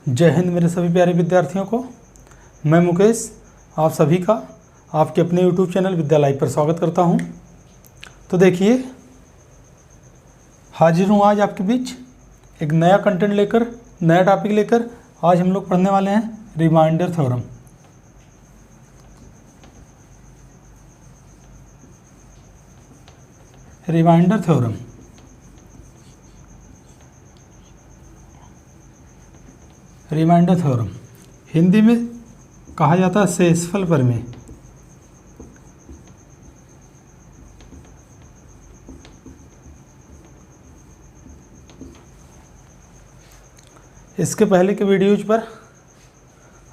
जय हिंद मेरे सभी प्यारे विद्यार्थियों को। मैं मुकेश आप सभी का आपके अपने YouTube चैनल विद्या लाइव पर स्वागत करता हूं। तो देखिए, हाजिर हूं आज आपके बीच एक नया कंटेंट लेकर, नया टॉपिक लेकर। आज हम लोग पढ़ने वाले हैं remainder theorem. Remainder theorem remainder theorem Hindi में कहा जाता है शेषफल प्रमेय। इसके पहले के वीडियोज पर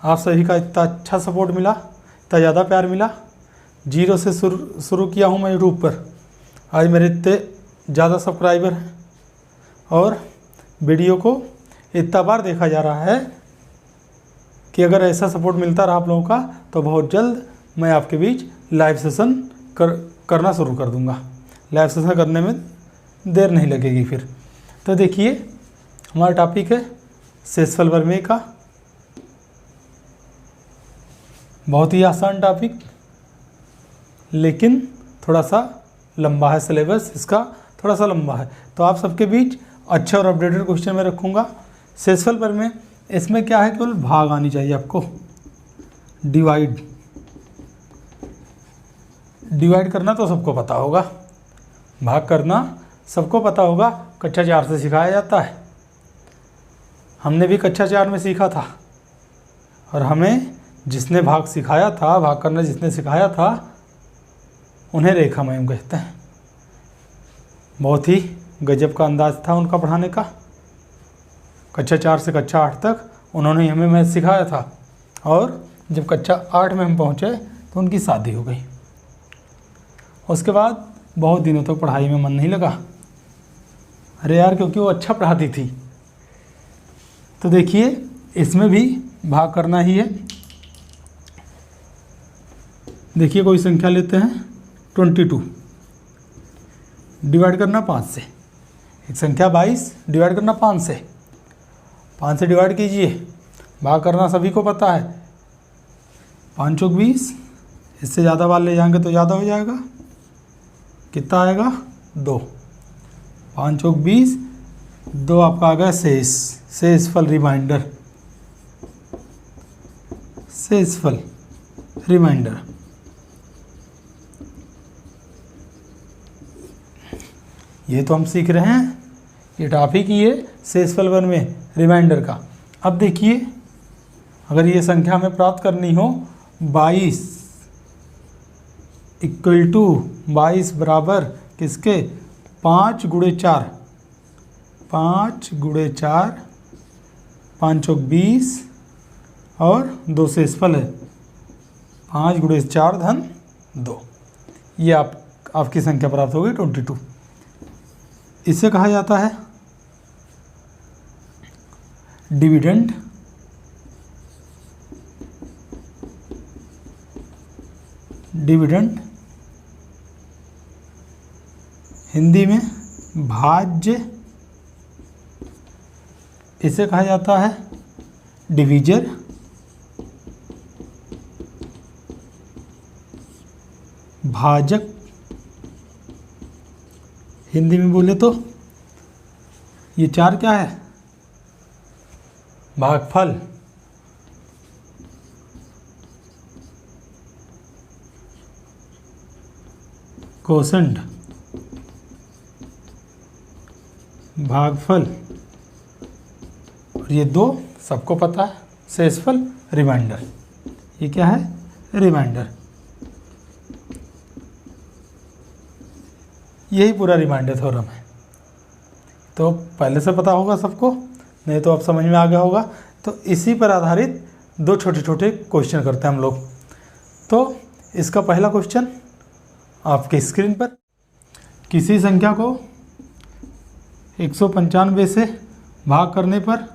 आप सभी का इतना अच्छा सपोर्ट मिला, इतना ज़्यादा प्यार मिला। 0 से शुरू किया हूँ मैं यूट्यूब पर। आज मेरे इतने ज़्यादा सब्सक्राइबर हैं और वीडियो को इतना बार देखा जा रहा है कि अगर ऐसा सपोर्ट मिलता रहा आप लोगों का तो बहुत जल्द मैं आपके बीच लाइव सेशन करना शुरू कर दूंगा। लाइव सेशन करने में देर नहीं लगेगी फिर। तो देखिए, हमारा टॉपिक है शेषफल प्रमेय का। बहुत ही आसान टॉपिक, लेकिन थोड़ा सा लंबा है। सिलेबस इसका थोड़ा सा लंबा है, तो आप सबके बीच अच्छे और अपडेटेड क्वेश्चन में रखूँगा। शेषफल प्रमेय, इसमें क्या है, केवल भाग आनी चाहिए आपको। डिवाइड करना तो सबको पता होगा, भाग करना सबको पता होगा। कक्षा 4 से सिखाया जाता है। हमने भी कक्षा 4 में सीखा था और हमें जिसने भाग सिखाया था, भाग करना जिसने सिखाया था, उन्हें रेखामय कहते हैं। बहुत ही गजब का अंदाज था उनका पढ़ाने का। कक्षा 4 से कक्षा 8 तक उन्होंने हमें मैथ सिखाया था और जब कक्षा 8 में हम पहुँचे तो उनकी शादी हो गई। उसके बाद बहुत दिनों तक पढ़ाई में मन नहीं लगा। अरे यार, क्योंकि वो अच्छा पढ़ाती थी। तो देखिए, इसमें भी भाग करना ही है। देखिए, कोई संख्या लेते हैं 22, डिवाइड करना 5 से। एक संख्या 22 डिवाइड करना 5 से। 5 से डिवाइड कीजिए, भाग करना सभी को पता है। 5 चौक 20, इससे ज़्यादा बार ले जाएंगे तो ज़्यादा हो जाएगा। कितना आएगा? 2। 5 चौक 20, 2 आपका आ गया शेषफल रिमाइंडर। शेषफल रिमाइंडर ये तो हम सीख रहे हैं, ये टॉपिक ही है शेषफल प्रमेय रिमाइंडर का। अब देखिए, अगर ये संख्या हमें प्राप्त करनी हो 22 इक्वल टू 22 बराबर किसके? 5 गुणे 4। 5 गुणे 4, 5 चौक 20 और 2 शेषफल है। 5 गुणे 4 धन 2। ये आपकी संख्या प्राप्त होगी 22। इसे कहा जाता है डिविडेंड। डिविडेंड हिंदी में भाज्य। इसे कहा जाता है डिवीजर। भाजक हिंदी में बोले तो ये 4 क्या है? भागफल। कोसेंट भागफल। और ये 2 सबको पता है। शेषफल रिमाइंडर, ये क्या है? रिमाइंडर। यही पूरा रिमाइंडर थ्योरम है। तो पहले से पता होगा सबको, नहीं तो आप समझ में आ गया होगा। तो इसी पर आधारित 2 छोटे छोटे क्वेश्चन करते हैं हम लोग। तो इसका पहला क्वेश्चन आपके स्क्रीन पर। किसी संख्या को 195 से भाग करने पर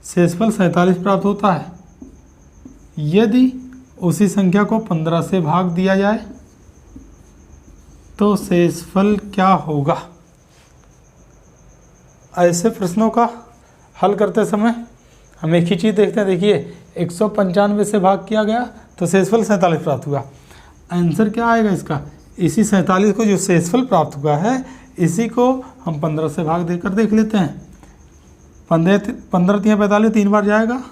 शेषफल 47 प्राप्त होता है। यदि उसी संख्या को 15 से भाग दिया जाए तो शेषफल क्या होगा? ऐसे प्रश्नों का हल करते समय हम एक ही चीज़ देखते हैं। देखिए 195 से भाग किया गया तो शेषफल 47 प्राप्त हुआ। आंसर क्या आएगा इसका? इसी 47 को जो शेषफल प्राप्त हुआ है इसी को हम 15 से भाग देकर देख लेते हैं। 15 3 45, 3 बार जाएगा।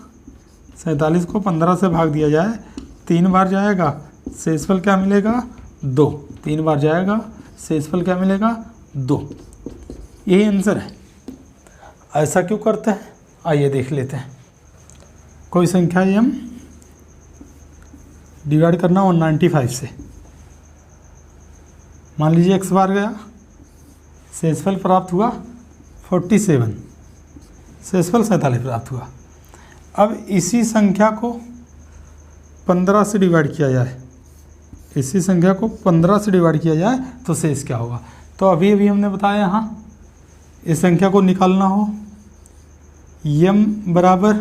47 को 15 से भाग दिया जाए 3 बार जाएगा, शेषफल क्या मिलेगा? 2। 3 बार जाएगा, शेषफल क्या मिलेगा? 2। यही आंसर है। ऐसा क्यों करते हैं आइए देख लेते हैं। कोई संख्या ये हम डिवाइड करना 195 से, मान लीजिए x बार गया, शेषफल प्राप्त हुआ 47, शेषफल 47 प्राप्त हुआ। अब इसी संख्या को 15 से डिवाइड किया जाए, इसी संख्या को 15 से डिवाइड किया जाए तो शेष क्या होगा? तो अभी अभी हमने बताया यहाँ इस संख्या को निकालना हो, m बराबर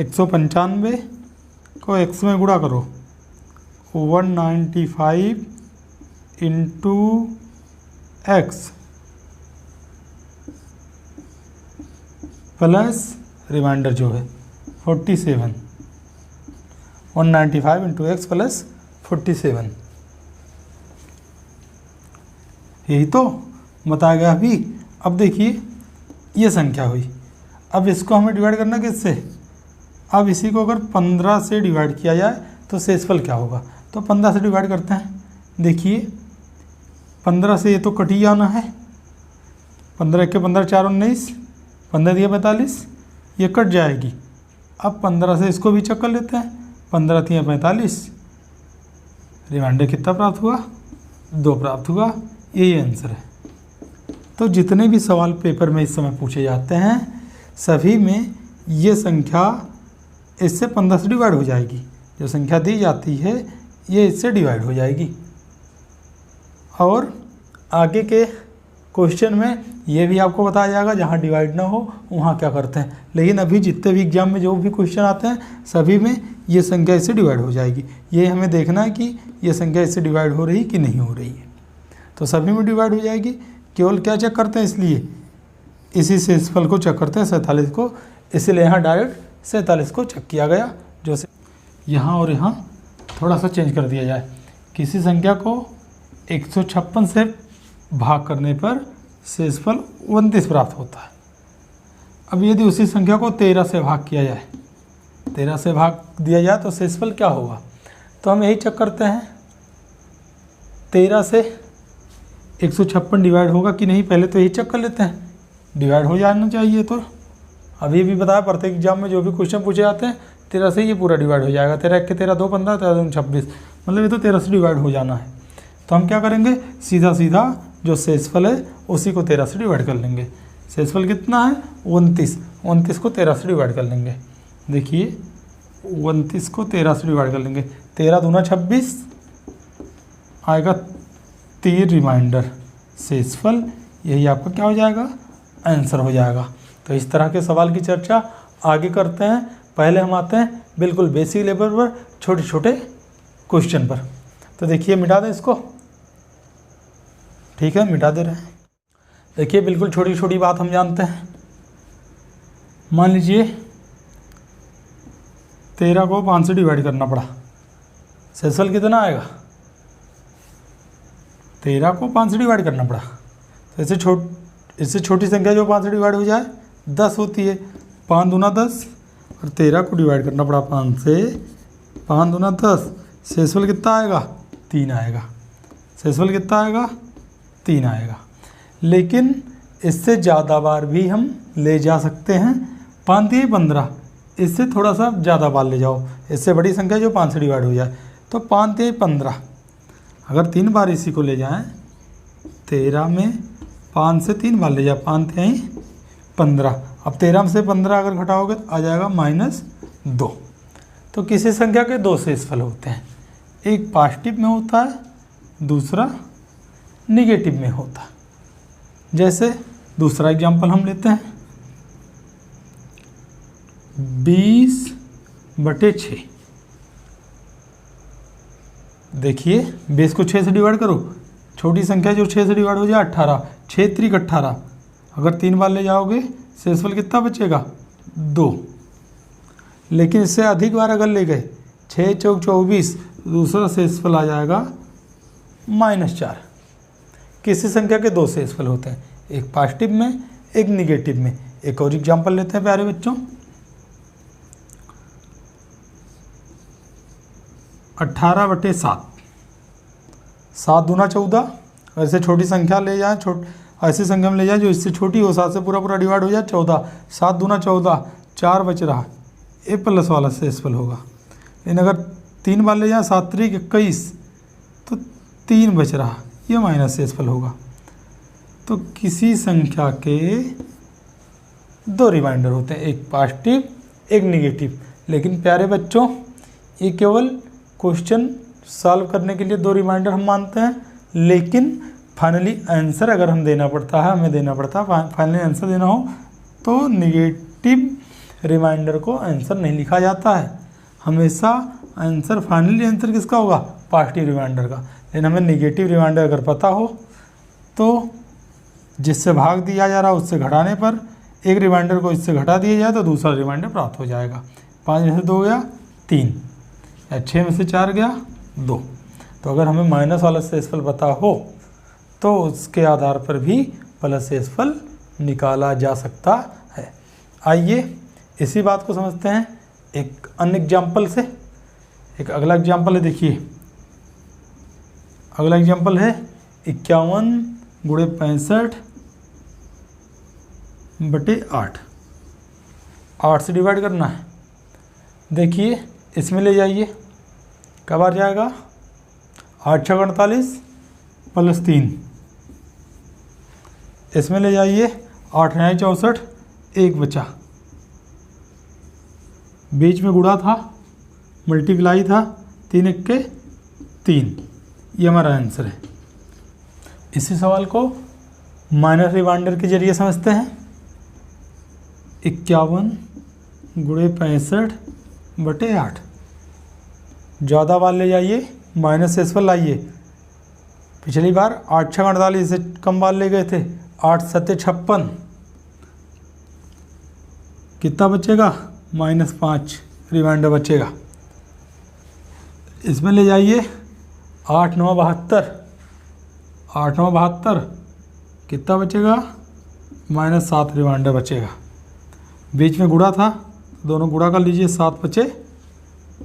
195 को x में गुणा करो 195 इंटू x प्लस रिमाइंडर जो है 47, 195 इंटू x प्लस 47, यही तो बताया गया अभी। अब देखिए ये संख्या हुई, अब इसको हमें डिवाइड करना किससे? अब इसी को अगर 15 से डिवाइड किया जाए तो शेषफल क्या होगा? तो 15 से डिवाइड करते हैं। देखिए 15 से ये तो कट ही जाना है, 15 के 15 4 19, 15 दिया 45, ये कट जाएगी। अब 15 से इसको भी चेक कर लेते हैं, 15 दिया 45, रिमाइंडर कितना प्राप्त हुआ? 2 प्राप्त हुआ। यही आंसर है। तो जितने भी सवाल पेपर में इस समय पूछे जाते हैं सभी में ये संख्या इससे 15 से डिवाइड हो जाएगी। जो संख्या दी जाती है ये इससे डिवाइड हो जाएगी। और आगे के क्वेश्चन में ये भी आपको बताया जाएगा जहाँ डिवाइड ना हो वहाँ क्या करते हैं। लेकिन अभी जितने भी एग्जाम में जो भी क्वेश्चन आते हैं सभी में ये संख्या इससे डिवाइड हो जाएगी। ये हमें देखना है कि ये संख्या इससे डिवाइड हो रही कि नहीं हो रही है। तो सभी में डिवाइड हो जाएगी। केवल क्या चेक करते हैं? इसलिए इसी शेषफल को चेक करते हैं 47 को, इसलिए यहाँ डायरेक्ट 47 को चेक किया गया। जो से यहाँ और यहाँ थोड़ा सा चेंज कर दिया जाए। किसी संख्या को 156 से भाग करने पर शेषफल 29 प्राप्त होता है। अब यदि उसी संख्या को 13 से भाग किया जाए, 13 से भाग दिया जाए तो शेषफल क्या होगा? तो हम यही चेक करते हैं 13 से 156 डिवाइड होगा कि नहीं, पहले तो यही चेक कर लेते हैं। डिवाइड हो जाना चाहिए। तो अभी भी बताया प्रत्येक एग्जाम में जो भी क्वेश्चन पूछे जाते हैं 13 से ये पूरा डिवाइड हो जाएगा। 13 के 13 2 15, 13 2 26, मतलब ये तो 13 से डिवाइड हो जाना है। तो हम क्या करेंगे? सीधा सीधा जो शेषफल है उसी को 13 से डिवाइड कर लेंगे। शेषफल कितना है? 29। 29 को 13 से डिवाइड कर लेंगे। देखिए 29 को 13 से डिवाइड कर लेंगे। 13 दूना 26 आएगा 3 रिमाइंडर शेषफल। यही आपका क्या हो जाएगा? आंसर हो जाएगा। तो इस तरह के सवाल की चर्चा आगे करते हैं। पहले हम आते हैं बिल्कुल बेसिक लेवल पर, छोटे छोटे क्वेश्चन पर। तो देखिए मिटा दें इसको, ठीक है मिटा दे रहे हैं। देखिए बिल्कुल छोटी छोटी बात हम जानते हैं। मान लीजिए 13 को 5 से डिवाइड करना पड़ा, शेषफल कितना आएगा? 13 को 5 से डिवाइड करना पड़ा। तो इससे छोटी संख्या जो 5 से डिवाइड हो जाए 10 होती है। 5 दूना 10 और 13 को डिवाइड करना पड़ा 5 से, 5 दूना 10, शेषफल कितना आएगा? 3 आएगा। शेषफल कितना आएगा? 3 आएगा। लेकिन इससे ज़्यादा बार भी हम ले जा सकते हैं। 5 दिए 15, इससे थोड़ा सा ज़्यादा बार ले जाओ, इससे बड़ी संख्या जो 5 से डिवाइड हो जाए। तो 5 दिए 15, अगर 3 बार इसी को ले जाएं 13 में 5 से 3 बार ले जाए, 5 तिहाई 15। अब 13 से 15 अगर घटाओगे तो आ जाएगा -2। तो किसी संख्या के 2 शेषफल होते हैं, एक पॉजिटिव में होता है, दूसरा निगेटिव में होता है। जैसे दूसरा एग्जाम्पल हम लेते हैं 20/6। देखिए 20 को 6 से डिवाइड करो, छोटी संख्या जो 6 से डिवाइड हो जाए 18, 6 3 18। अगर 3 बार ले जाओगे शेषफल कितना बचेगा? 2। लेकिन इससे अधिक बार अगर ले गए 6 चौक 24, दूसरा शेषफल आ जाएगा -4। किसी संख्या के दो शेषफल होते हैं, एक पॉजिटिव में एक निगेटिव में। एक और एग्जाम्पल लेते हैं प्यारे बच्चों। 18/7, 7 दूना 14। ऐसे छोटी संख्या ले जाए, ऐसी संख्या में ले जाए जो इससे छोटी हो, 7 से पूरा डिवाइड हो जाए 14। 7 दूना 14, 4 बच रहा, ए प्लस वाला शेषफल होगा। लेकिन अगर 3 बार ले जाए 7 त्रिक 21, तो 3 बच रहा, ये माइनस शेषफल होगा। तो किसी संख्या के दो रिमाइंडर होते हैं, एक पॉजिटिव एक निगेटिव। लेकिन प्यारे बच्चों, ये केवल क्वेश्चन सॉल्व करने के लिए दो रिमाइंडर हम मानते हैं, लेकिन फाइनली आंसर अगर हमें देना पड़ता है, फाइनली आंसर देना हो तो निगेटिव रिमाइंडर को आंसर नहीं लिखा जाता है। हमेशा आंसर, फाइनली आंसर किसका होगा? पॉजिटिव रिमाइंडर का। लेकिन हमें निगेटिव रिमाइंडर अगर पता हो तो जिससे भाग दिया जा रहा है उससे घटाने पर एक रिमाइंडर को इससे घटा दिया जाए तो दूसरा रिमाइंडर प्राप्त हो जाएगा। 5 में से 2 गया 3, या 6 में से 4 गया 2। तो अगर हमें माइनस वाला शेषफल पता हो तो उसके आधार पर भी प्लस शेषफल निकाला जा सकता है। आइए इसी बात को समझते हैं एक अन्य एग्जाम्पल से। एक अगला एग्जाम्पल है, देखिए अगला एग्जाम्पल है 51 गुणे 65/8। 8 से डिवाइड करना है। देखिए इसमें ले जाइए, कब आ जाएगा? 8 6 48 प्लस 3। इसमें ले जाइए, 8 9 64, 1 बचा। बीच में गुणा था, मल्टीप्लाई था, 3 1 के 3। ये हमारा आंसर है। इसी सवाल को माइनस रिमाइंडर के जरिए समझते हैं। 51 गुणे 65/8। ज़्यादा बार ले जाइए, माइनस शेषफल लाइए। पिछली बार 8 6 48 से कम बार ले गए थे, 8 7 56। कितना बचेगा? -5 रिमाइंडर बचेगा। इसमें ले जाइए, 8 9 72। 8 9 72, कितना बचेगा? -7 रिमाइंडर बचेगा। बीच में गुणा था, दोनों गुणा कर लीजिए, 7 बचे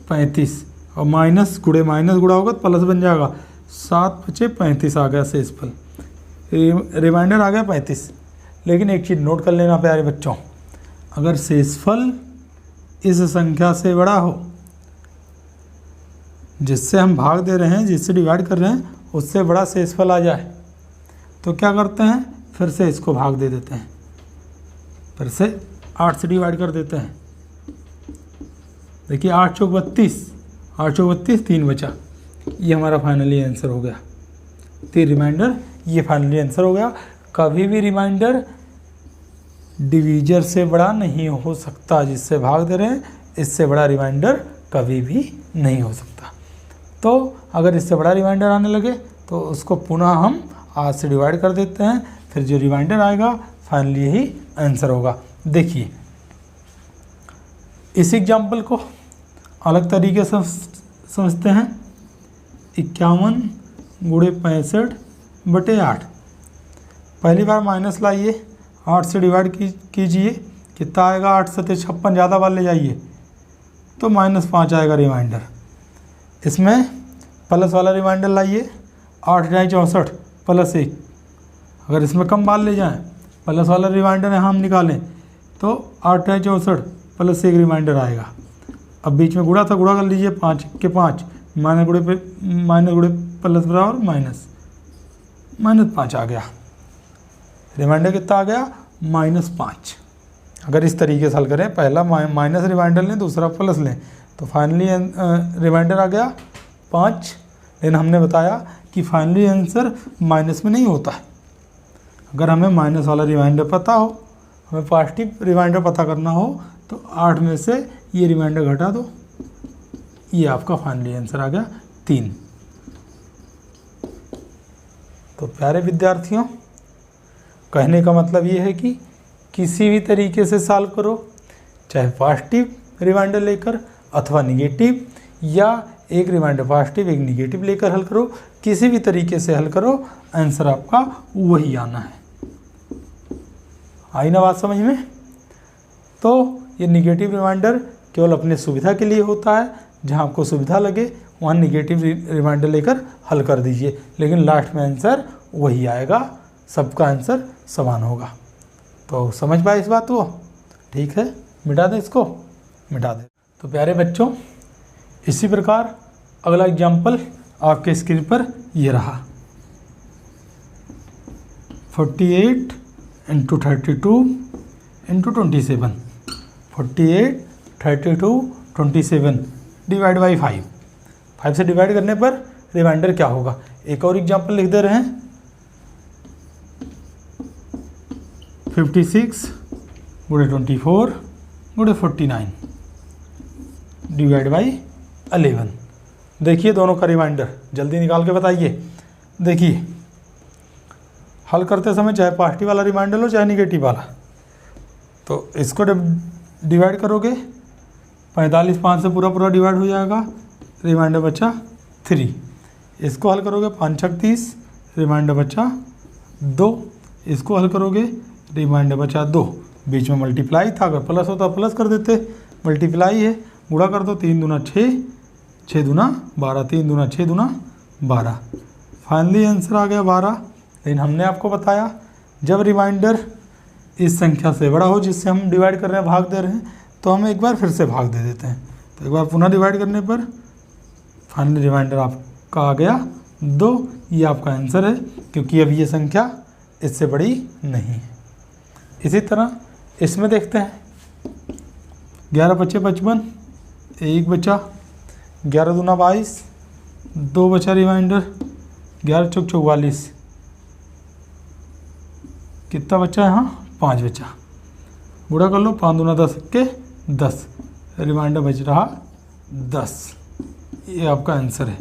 35, और माइनस गुणे माइनस गुणा होगा तो प्लस बन जाएगा। 7 बचे 35 आ गया शेषफल, रिमाइंडर आ गया 35। लेकिन एक चीज़ नोट कर लेना प्यारे बच्चों, अगर शेषफल इस संख्या से बड़ा हो, जिससे हम भाग दे रहे हैं, जिससे डिवाइड कर रहे हैं, उससे बड़ा शेषफल आ जाए तो क्या करते हैं? फिर से इसको भाग दे देते हैं, फिर से 8 से डिवाइड कर देते हैं। देखिए 8 चौक 32, 8 चौक 32, 3 बचा। ये हमारा फाइनली आंसर हो गया। 3 रिमाइंडर, ये फाइनली आंसर हो गया। कभी भी रिमाइंडर डिवीजर से बड़ा नहीं हो सकता। जिससे भाग दे रहे हैं, इससे बड़ा रिमाइंडर कभी भी नहीं हो सकता। तो अगर इससे बड़ा रिमाइंडर आने लगे तो उसको पुनः हम 8 से डिवाइड कर देते हैं, फिर जो रिमाइंडर आएगा फाइनली यही आंसर होगा। देखिए इस एग्जाम्पल को अलग तरीके से समझते हैं। 51 गुणे 65/8। पहली बार माइनस लाइए, 8 से डिवाइड कीजिए, कितना आएगा? 8 7 56, ज़्यादा बार ले जाइए तो -5 आएगा रिमाइंडर। इसमें प्लस वाला रिमाइंडर लाइए, 8 9 64 प्लस 1। अगर इसमें कम बार ले जाएं, प्लस वाला रिमाइंडर यहाँ हम निकालें तो 8 9 64 प्लस 1 रिमाइंडर आएगा। अब बीच में गुणा था, गुणा कर लीजिए, 5 के 5, माइनस गुणे प्लस बराबर -5 आ गया। रिमाइंडर कितना आ गया? -5। अगर इस तरीके से हल करें, पहला माइनस रिमाइंडर लें, दूसरा प्लस लें, तो फाइनली रिमाइंडर आ गया 5। लेकिन हमने बताया कि फाइनली आंसर माइनस में नहीं होता है। अगर हमें माइनस वाला रिमाइंडर पता हो, हमें पॉजिटिव रिमाइंडर पता करना हो, तो 8 में से ये रिमाइंडर घटा दो, ये आपका फाइनली आंसर आ गया 3। तो प्यारे विद्यार्थियों, कहने का मतलब ये है कि किसी भी तरीके से सॉल्व करो, चाहे पॉजिटिव रिमाइंडर लेकर, अथवा निगेटिव, या एक रिमाइंडर पॉजिटिव एक निगेटिव लेकर हल करो। किसी भी तरीके से हल करो, आंसर आपका वही आना है। आई ना बात समझ में? तो ये निगेटिव रिमाइंडर केवल अपने सुविधा के लिए होता है, जहाँ आपको सुविधा लगे वहाँ निगेटिव रिमाइंडर लेकर हल कर दीजिए, लेकिन लास्ट में आंसर वही आएगा, सबका आंसर समान होगा। तो समझ पाए इस बात को? ठीक है, मिटा दें इसको, मिटा दें। तो प्यारे बच्चों, इसी प्रकार अगला एग्जाम्पल आपके स्क्रीन पर ये रहा। 48 × 32 × 27, 48, 32, 27 डिवाइड बाई 5। 5 से डिवाइड करने पर रिमाइंडर क्या होगा? एक और एग्जाम्पल लिख दे रहे हैं। 56 × 24 × 49 डिवाइड बाई 11। देखिए दोनों का रिमाइंडर जल्दी निकाल के बताइए। देखिए हल करते समय चाहे पॉजिटिव वाला रिमाइंडर लो चाहे निगेटिव वाला, तो इसको डिवाइड करोगे 45 5 से पूरा पूरा डिवाइड हो जाएगा, रिमाइंडर बचा 3। इसको हल करोगे 5 × 30, रिमाइंडर बचा 2। इसको हल करोगे रिमाइंडर बचा 2। बीच में मल्टीप्लाई था, अगर प्लस होता प्लस कर देते, मल्टीप्लाई है, गुणा कर दो। 3 दूना 6, 6 दूना 12, 3 दूना 6 दूना 12। फाइनली आंसर आ गया 12। लेकिन हमने आपको बताया जब रिमाइंडर इस संख्या से बड़ा हो जिससे हम डिवाइड कर रहे हैं, भाग दे रहे हैं, तो हम एक बार फिर से भाग दे देते हैं। तो एक बार पुनः डिवाइड करने पर फाइनली रिमाइंडर आपका आ गया 2। ये आपका आंसर है, क्योंकि अब ये संख्या इससे बड़ी नहीं है। इसी तरह इसमें देखते हैं 11 × 5 = 55, 1 बचा, 11 दूना 22, 2 बचा रिमाइंडर, 11 × 4 = 44, कितना बचा है? हाँ 5 बचा। गुणा कर लो, 5 दूना 10, 10, रिमाइंडर बच रहा 10। ये आपका आंसर है।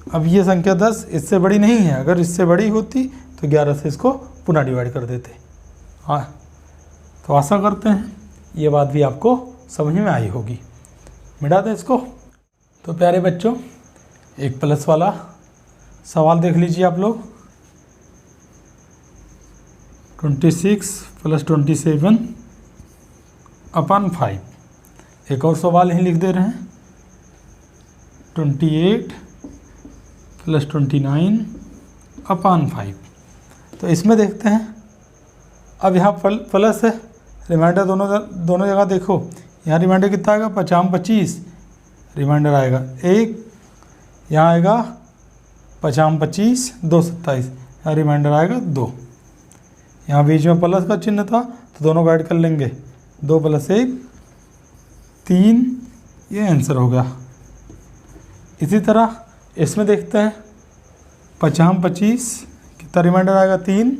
अब ये संख्या 10 इससे बड़ी नहीं है, अगर इससे बड़ी होती तो 11 से इसको पुनः डिवाइड कर देते। हाँ, तो आशा करते हैं ये बात भी आपको समझ में आई होगी। मिटा दें इसको। तो प्यारे बच्चों, एक प्लस वाला सवाल देख लीजिए आप लोग। 26 + 27 / 5। एक और सवाल यहीं लिख दे रहे हैं। 28 + 29 / 5। तो इसमें देखते हैं, अब यहाँ प्लस है, रिमाइंडर दोनों जगह देखो। यहाँ रिमाइंडर कितना आएगा? 50 25, रिमाइंडर आएगा 1। यहाँ आएगा 50 25, 2 27, यहाँ रिमाइंडर आएगा 2। यहाँ बीच में प्लस का चिन्ह था तो दोनों को ऐड कर लेंगे, 2 + 1 3, ये आंसर हो गया। इसी तरह इसमें देखते हैं 50 25, कितना रिमाइंडर आएगा? 3।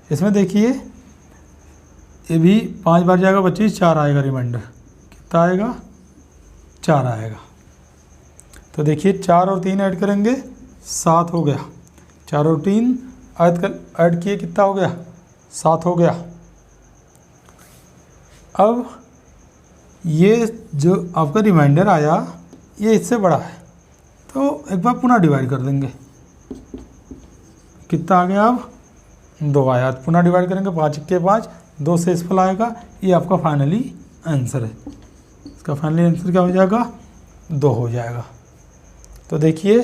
इसमें देखिए ये भी 5 बार जाएगा 25, 4 आएगा रिमाइंडर, कितना आएगा? 4 आएगा। तो देखिए 4 और 3 ऐड करेंगे 7 हो गया, 4 और 3 ऐड किए कितना हो गया? 7 हो गया। अब ये जो आपका रिमाइंडर आया ये इससे बड़ा है, तो एक बार पुनः डिवाइड कर देंगे। कितना आ गया? अब 2 आया, पुनः डिवाइड करेंगे, 5 × 5, 2 से इस फल आएगा। ये आपका फाइनली आंसर है। इसका फाइनली आंसर क्या हो जाएगा? 2 हो जाएगा। तो देखिए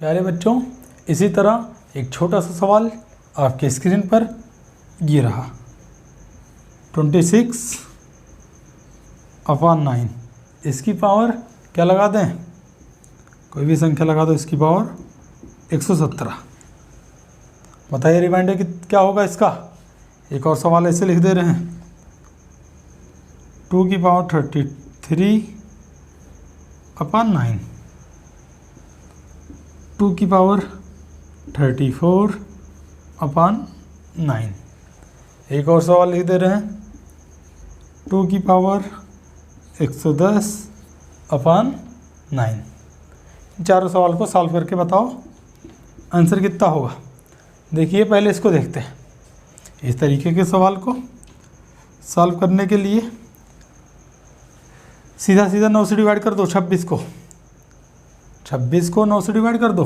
प्यारे बच्चों, इसी तरह एक छोटा सा सवाल आपके स्क्रीन पर ये रहा। 26 / 9, इसकी पावर क्या लगा दें? कोई भी संख्या लगा दो, इसकी पावर 117। बताइए रिमाइंडर क्या होगा इसका? एक और सवाल ऐसे लिख दे रहे हैं। 2 की पावर 33 / 9, 2 की पावर 34 / 9। एक और सवाल लिख दे रहे हैं। 2 की पावर 110 / 9। चारों सवाल को सॉल्व करके बताओ आंसर कितना होगा। देखिए पहले इसको देखते हैं। इस तरीके के सवाल को सॉल्व करने के लिए सीधा सीधा 9 से डिवाइड कर दो 26 को, 26 को 9 से डिवाइड कर दो,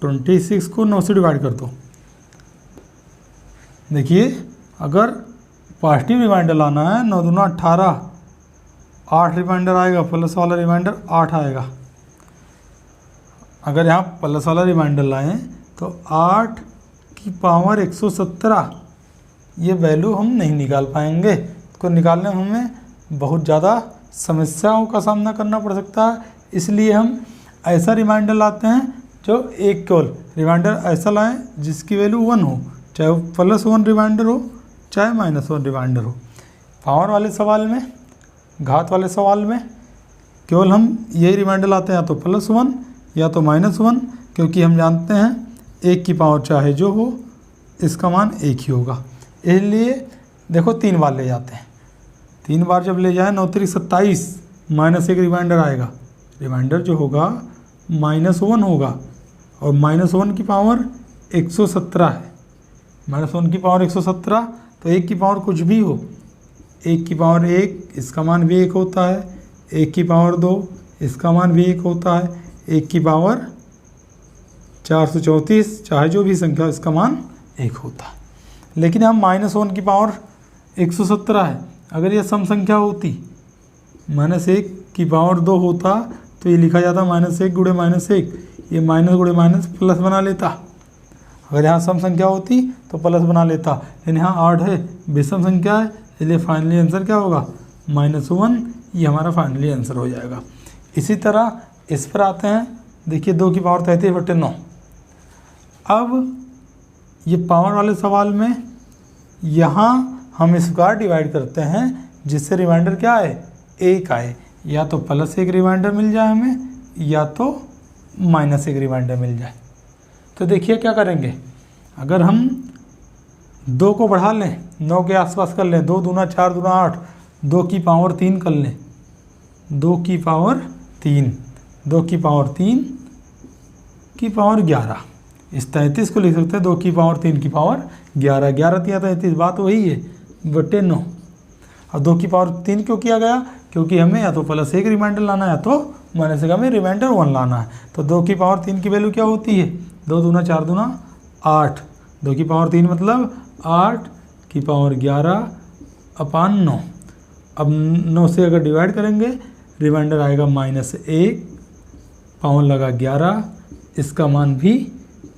26 को 9 से डिवाइड कर दो। देखिए अगर पॉजिटिव रिमाइंडर लाना है 9 दूना 18, 8 रिमाइंडर आएगा, प्लस वाला रिमाइंडर 8 आएगा। अगर यहाँ प्लस वाला रिमाइंडर लाएं तो 8 की पावर 117, ये वैल्यू हम नहीं निकाल पाएंगे। इसको निकालने में हमें बहुत ज़्यादा समस्याओं का सामना करना पड़ सकता है, इसलिए हम ऐसा रिमाइंडर लाते हैं जो एक केवल रिमाइंडर ऐसा लाएं जिसकी वैल्यू 1 हो, चाहे वो +1 रिमाइंडर हो चाहे -1 रिमाइंडर हो। पावर वाले सवाल में, घात वाले सवाल में केवल हम यही रिमाइंडर लाते हैं, या तो +1 या तो -1, क्योंकि हम जानते हैं 1 की पावर चाहे जो हो इसका मान 1 ही होगा। इसलिए देखो 3 बार ले जाते हैं, 3 बार जब ले जाए 9 3 27, -1 रिमाइंडर आएगा, रिमाइंडर जो होगा -1 होगा, और -1 की पावर 117 है, -1 की पावर 117, तो 1 की पावर कुछ भी हो, 1 की पावर 1 इसका मान भी 1 होता है, 1 की पावर 2 इसका मान भी 1 होता है, 1 की पावर 434 चाहे जो भी संख्या इसका मान 1 होता है। लेकिन हम -1 की पावर 117 है, अगर यह सम संख्या होती, -1 की पावर 2 होता तो ये लिखा जाता -1 गुणे -1, ये माइनस गुणे माइनस प्लस बना लेता। अगर यहाँ सम संख्या होती तो प्लस बना लेता, लेकिन यहाँ 8 है, विषम संख्या है, इसलिए फाइनली आंसर क्या होगा -1, ये हमारा फाइनली आंसर हो जाएगा। इसी तरह इस पर आते हैं, देखिए 2 की पावर 33/9। अब ये पावर वाले सवाल में यहाँ हम इस बार डिवाइड करते हैं जिससे रिमाइंडर क्या आए 1 आए, या तो +1 रिमाइंडर मिल जाए हमें या तो -1 रिमाइंडर मिल जाए। तो देखिए क्या करेंगे, अगर हम 2 को बढ़ा लें 9 के आसपास कर लें, 2 दूना 4 दूना 8, 2 की पावर 3 कर लें, 2 की पावर 3, 2 की पावर 3 की पावर 11, इस 33 को लिख सकते हैं 2 की पावर 3 की पावर 11, 11 या 33 बात वही है बटे 9। और 2 की पावर 3 क्यों किया गया, क्योंकि हमें या तो +1 रिमाइंडर लाना है या तो -1 हमें रिमाइंडर 1 लाना है। तो 2 की पावर 3 की वैल्यू क्या होती है, 2 दूना 4 दूना 8, 2 की पावर 3 मतलब 8 की पावर 11/9। अब 9 से अगर डिवाइड करेंगे रिमाइंडर आएगा -1, पावर लगा 11, इसका मान भी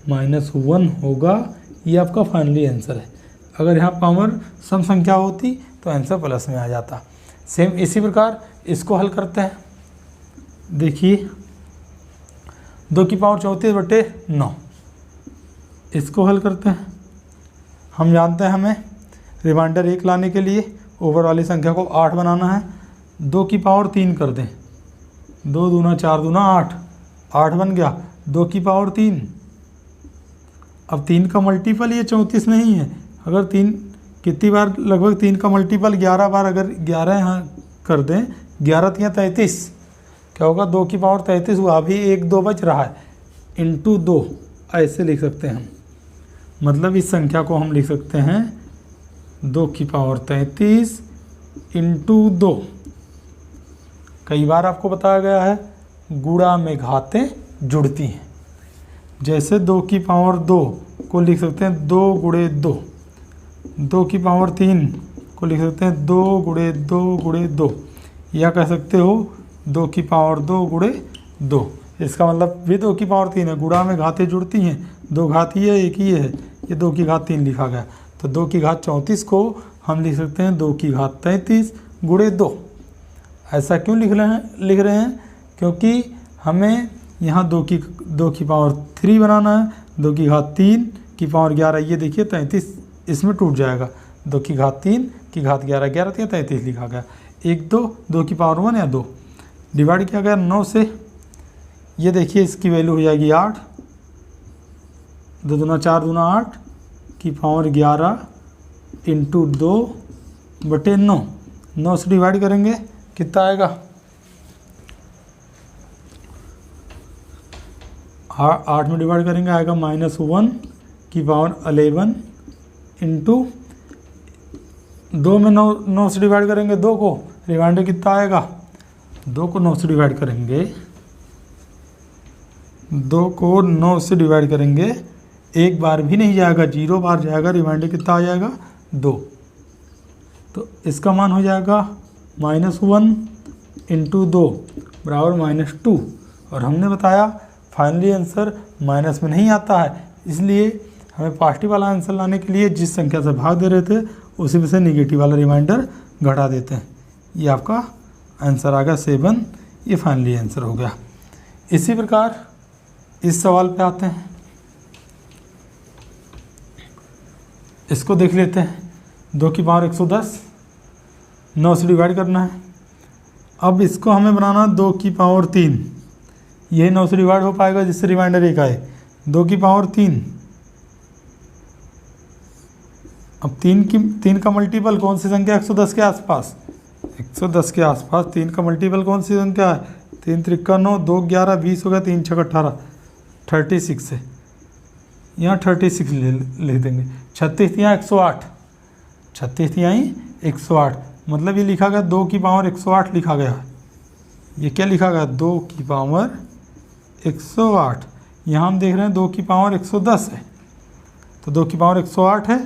-1 होगा। ये आपका फाइनली आंसर है। अगर यहाँ पावर सम संख्या होती तो आंसर प्लस में आ जाता। सेम इसी प्रकार इसको हल करते हैं। देखिए 2 की पावर 34/9, इसको हल करते हैं। हम जानते हैं हमें रिमाइंडर 1 लाने के लिए ऊपर वाली संख्या को 8 बनाना है। 2 की पावर 3 कर दें, 2 दूना 4 दूना 8, 8 बन गया। 2 की पावर 3, अब 3 का मल्टीपल ये 34 नहीं है, अगर 3 कितनी बार, लगभग 3 का मल्टीपल 11 बार, अगर 11 यहाँ कर दें, 11 या 33, क्या होगा 2 की पावर 33 हुआ, अभी 1 2 बच रहा है, इंटू 2 ऐसे लिख सकते हैं हम। मतलब इस संख्या को हम लिख सकते हैं 2 की पावर 33 इंटू 2। कई बार आपको बताया गया है गुणा में घातें जुड़ती हैं, जैसे 2 की पावर 2 को लिख सकते हैं 2 गुणे 2, 2 की पावर 3 को लिख सकते हैं 2 गुणे 2 गुणे 2, या कह सकते हो 2 की पावर 2 गुणे 2। इसका मतलब भी 2 की पावर 3 है, गुणा में घातें जुड़ती हैं, 2 घात ही है, एक ही है, ये 2 की घात 3 लिखा गया। तो 2 की घात 34 को हम लिख सकते हैं 2 की घात 33 गुणे 2। ऐसा क्यों लिख रहे हैं क्योंकि हमें यहाँ 2 की पावर 3 बनाना है, 2 की घात 3 की पावर 11, ये देखिए 33 इसमें टूट जाएगा, 2 की घात 3 की घात 11, 11 या 33 लिखा गया। 1 2 की पावर 1 या 2 डिवाइड किया गया 9 से, ये देखिए इसकी वैल्यू हो जाएगी 8, 2 दूना 4 दूना 8 की पावर 11 इंटू 2/9। 9 से डिवाइड करेंगे कितना आएगा, 8 में डिवाइड करेंगे आएगा -1 की पावर 11 इंटू 2 में 9 से डिवाइड करेंगे 2 को, रिमाइंडर कितना आएगा 2 को 9 से डिवाइड करेंगे, 2 को 9 से डिवाइड करेंगे, एक बार भी नहीं जाएगा, 0 बार जाएगा, रिमाइंडर कितना आ जाएगा 2। तो इसका मान हो जाएगा -1 × 2 बराबर -2। और हमने बताया फाइनली आंसर माइनस में नहीं आता है, इसलिए हमें पॉजिटिव वाला आंसर लाने के लिए जिस संख्या से भाग दे रहे थे उसी में से नेगेटिव वाला रिमाइंडर घटा देते हैं। ये आपका आंसर आ गया 7, ये फाइनली आंसर हो गया। इसी प्रकार इस सवाल पे आते हैं, इसको देख लेते हैं। 2 की पावर 110, 9 से डिवाइड करना है। अब इसको हमें बनाना 2 की पावर 3, यही 9 से डिवाइड हो पाएगा जिससे रिमाइंडर 1 आए। 2 की पावर 3, अब 3 का मल्टीपल कौन सी संख्या 110 के आसपास, 110 के आसपास 3 का मल्टीपल कौन सी संख्या है, 3 × 3 = 9, 2 × 11 20 हो गया, 3 × 6 = 18, 36 है, यहाँ 36 लिख देंगे। 36 यहाँ 108, 36 यहाँ 108, मतलब ये लिखा गया 2 की पावर 108 लिखा गया है। ये क्या लिखा गया 2 की पावर 108। यहाँ हम देख रहे हैं 2 की पावर 110 है, तो 2 की पावर 108 है,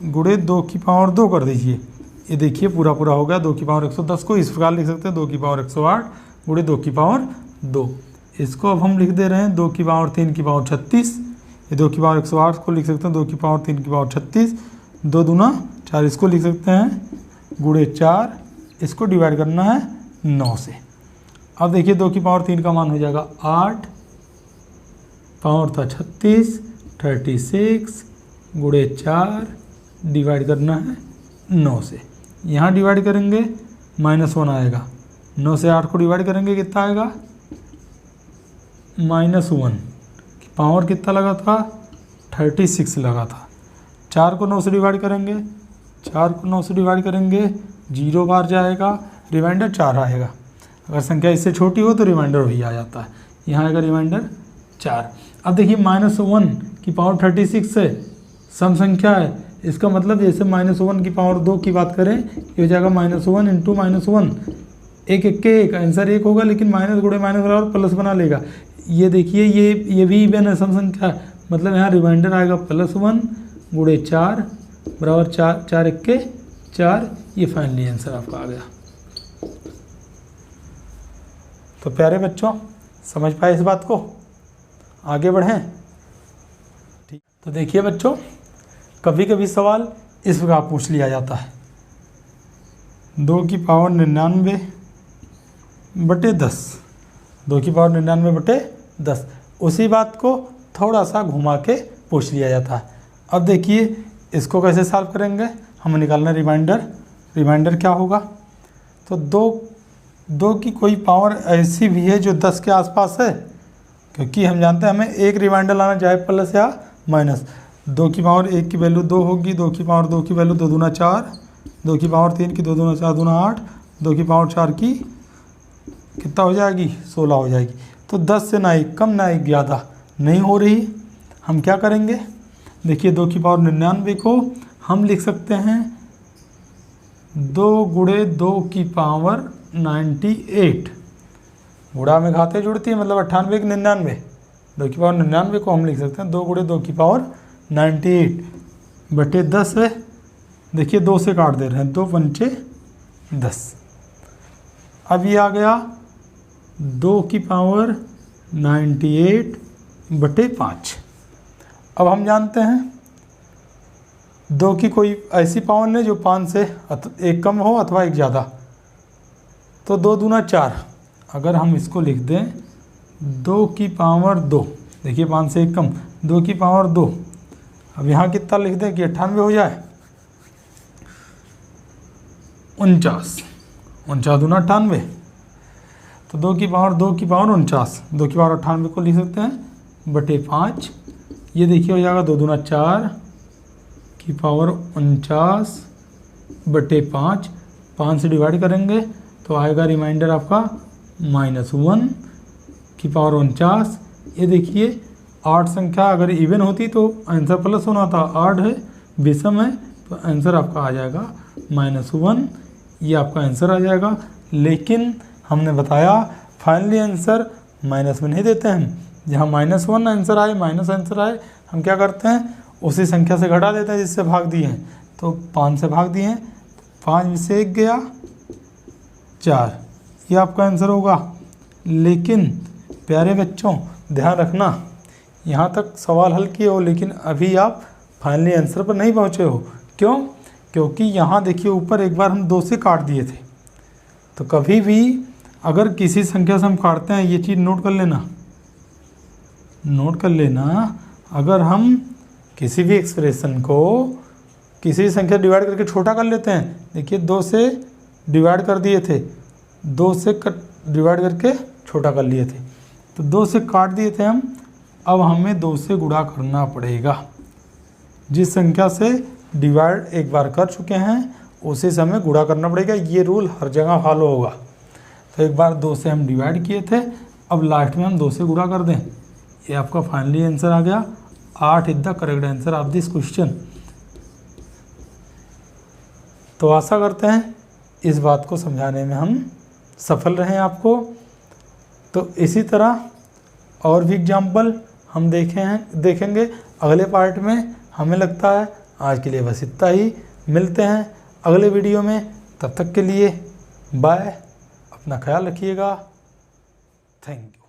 गुणे 2 की पावर 2 कर दीजिए। ये देखिए पूरा पूरा हो गया। 2 की पावर 110 को इस प्रकार लिख सकते हैं 2 की पावर 108 गुणे 2 की पावर 2। इसको अब हम लिख दे रहे हैं 2 की पावर 3 की पावर 36। ये 2 की पावर 108 को लिख सकते हैं 2 की पावर 3 की पावर 36, 2 दूना 4, इसको लिख सकते हैं गुणे 4, इसको डिवाइड करना है 9 से। अब देखिए 2 की पावर 3 का मान हो जाएगा 8, पावर था 36, 36 गुणे 4, डिवाइड करना है 9 से। यहाँ डिवाइड करेंगे -1 आएगा, 9 से 8 को डिवाइड करेंगे कितना आएगा -1। पावर कितना लगा था 36 लगा था। 4 को 9 से डिवाइड करेंगे, 4 को 9 से डिवाइड करेंगे 0 बार जाएगा, रिमाइंडर 4 आएगा। अगर संख्या इससे छोटी हो तो रिमाइंडर वही आ जाता है, यहाँ आएगा रिमाइंडर 4। अब देखिए -1 की पावर 36 है, सम संख्या है, इसका मतलब जैसे -1 की पावर 2 की बात करें ये हो जाएगा -1 × -1, 1 1 के 1, आंसर 1 होगा, लेकिन माइनस गुणे माइनस बराबर प्लस बना लेगा। ये देखिए ये भी इवन है, सम संख्या है, मतलब यहाँ रिमाइंडर आएगा +1 गुणे 4 बराबर 4, 4 1 के 4, ये फाइनली आंसर आपका आ गया। तो प्यारे बच्चों समझ पाए इस बात को, आगे बढ़ें। ठीक, तो देखिए बच्चों कभी कभी सवाल इस प्रकार पूछ लिया जाता है 2 की पावर 99 बटे 10, 2 की पावर 99 बटे 10, उसी बात को थोड़ा सा घुमा के पूछ लिया जाता है। अब देखिए इसको कैसे सॉल्व करेंगे, हमें निकालना रिमाइंडर। रिमाइंडर क्या होगा, तो 2 की कोई पावर ऐसी भी है जो 10 के आसपास है, क्योंकि हम जानते हैं हमें एक रिमाइंडर लाना चाहे प्लस या माइनस। 2 की पावर 1 की वैल्यू 2 होगी, 2 की पावर 2 की वैल्यू 2 दूना 4, 2 की पावर 3 की 2 दूना 4 दूना 8, 2 की पावर 4 की कितना हो जाएगी 16 हो जाएगी। तो 10 से ना एक कम ना एक ज़्यादा नहीं हो रही, हम क्या करेंगे, देखिए 2 की पावर 99 को हम लिख सकते हैं 2 गुणे 2 की पावर 98, गुणा में घाते जुड़ती है मतलब 98 की 99, 2 की पावर 99 को हम लिख सकते हैं 2 गुणे 2 की पावर 98 बटे 10 है। देखिए 2 से काट दे रहे हैं, 2 पंचे 10। अब ये आ गया 2 की पावर 98 बटे 5। अब हम जानते हैं 2 की कोई ऐसी पावर नहीं जो 5 से एक कम हो अथवा एक ज़्यादा, तो 2 दूना 4, अगर हम इसको लिख दें 2 की पावर 2, देखिए 5 से एक कम, 2 की पावर 2, अब यहाँ कितना लिख दें कि 98 हो जाए, 49, 49 दूना 98, तो 2 की पावर 2 की पावर 49, 2 की पावर 98 को लिख सकते हैं बटे 5। ये देखिए हो जाएगा 2 दूना 4 की पावर 49 बटे 5, 5 से डिवाइड करेंगे तो आएगा रिमाइंडर आपका -1 की पावर 49। ये देखिए 8 संख्या अगर इवन होती तो आंसर प्लस होना था, 8 है विषम है तो आंसर आपका आ जाएगा -1, ये आपका आंसर आ जाएगा। लेकिन हमने बताया फाइनली आंसर माइनस में नहीं देते हम, जहाँ -1 आंसर आए, माइनस आंसर आए, हम क्या करते हैं उसी संख्या से घटा देते हैं जिससे भाग दिए हैं। तो 5 से भाग दिए हैं, 5 में से 1 गया 4, ये आपका आंसर होगा। लेकिन प्यारे बच्चों ध्यान रखना, यहाँ तक सवाल हल किए हो लेकिन अभी आप फाइनली आंसर पर नहीं पहुँचे हो। क्यों? क्योंकि यहाँ देखिए ऊपर एक बार हम 2 से काट दिए थे। तो कभी भी अगर किसी संख्या से हम काटते हैं, ये चीज़ नोट कर लेना, अगर हम किसी भी एक्सप्रेशन को किसी संख्या डिवाइड करके छोटा कर लेते हैं, देखिए 2 से डिवाइड कर दिए थे, 2 से डिवाइड करके छोटा कर लिए थे, तो 2 से काट दिए थे हम, अब हमें 2 से गुणा करना पड़ेगा। जिस संख्या से डिवाइड एक बार कर चुके हैं उसी से हमें गुणा करना पड़ेगा, ये रूल हर जगह फॉलो होगा। तो एक बार 2 से हम डिवाइड किए थे, अब लास्ट में हम 2 से गुणा कर दें, ये आपका फाइनली आंसर आ गया। 8 is the correct answer of this question. तो आशा करते हैं इस बात को समझाने में हम सफल रहे आपको। तो इसी तरह और भी एग्जाम्पल हम देखेंगे अगले पार्ट में। हमें लगता है आज के लिए बस इतना ही, मिलते हैं अगले वीडियो में, तब तक के लिए बाय, अपना ख्याल रखिएगा, थैंक यू।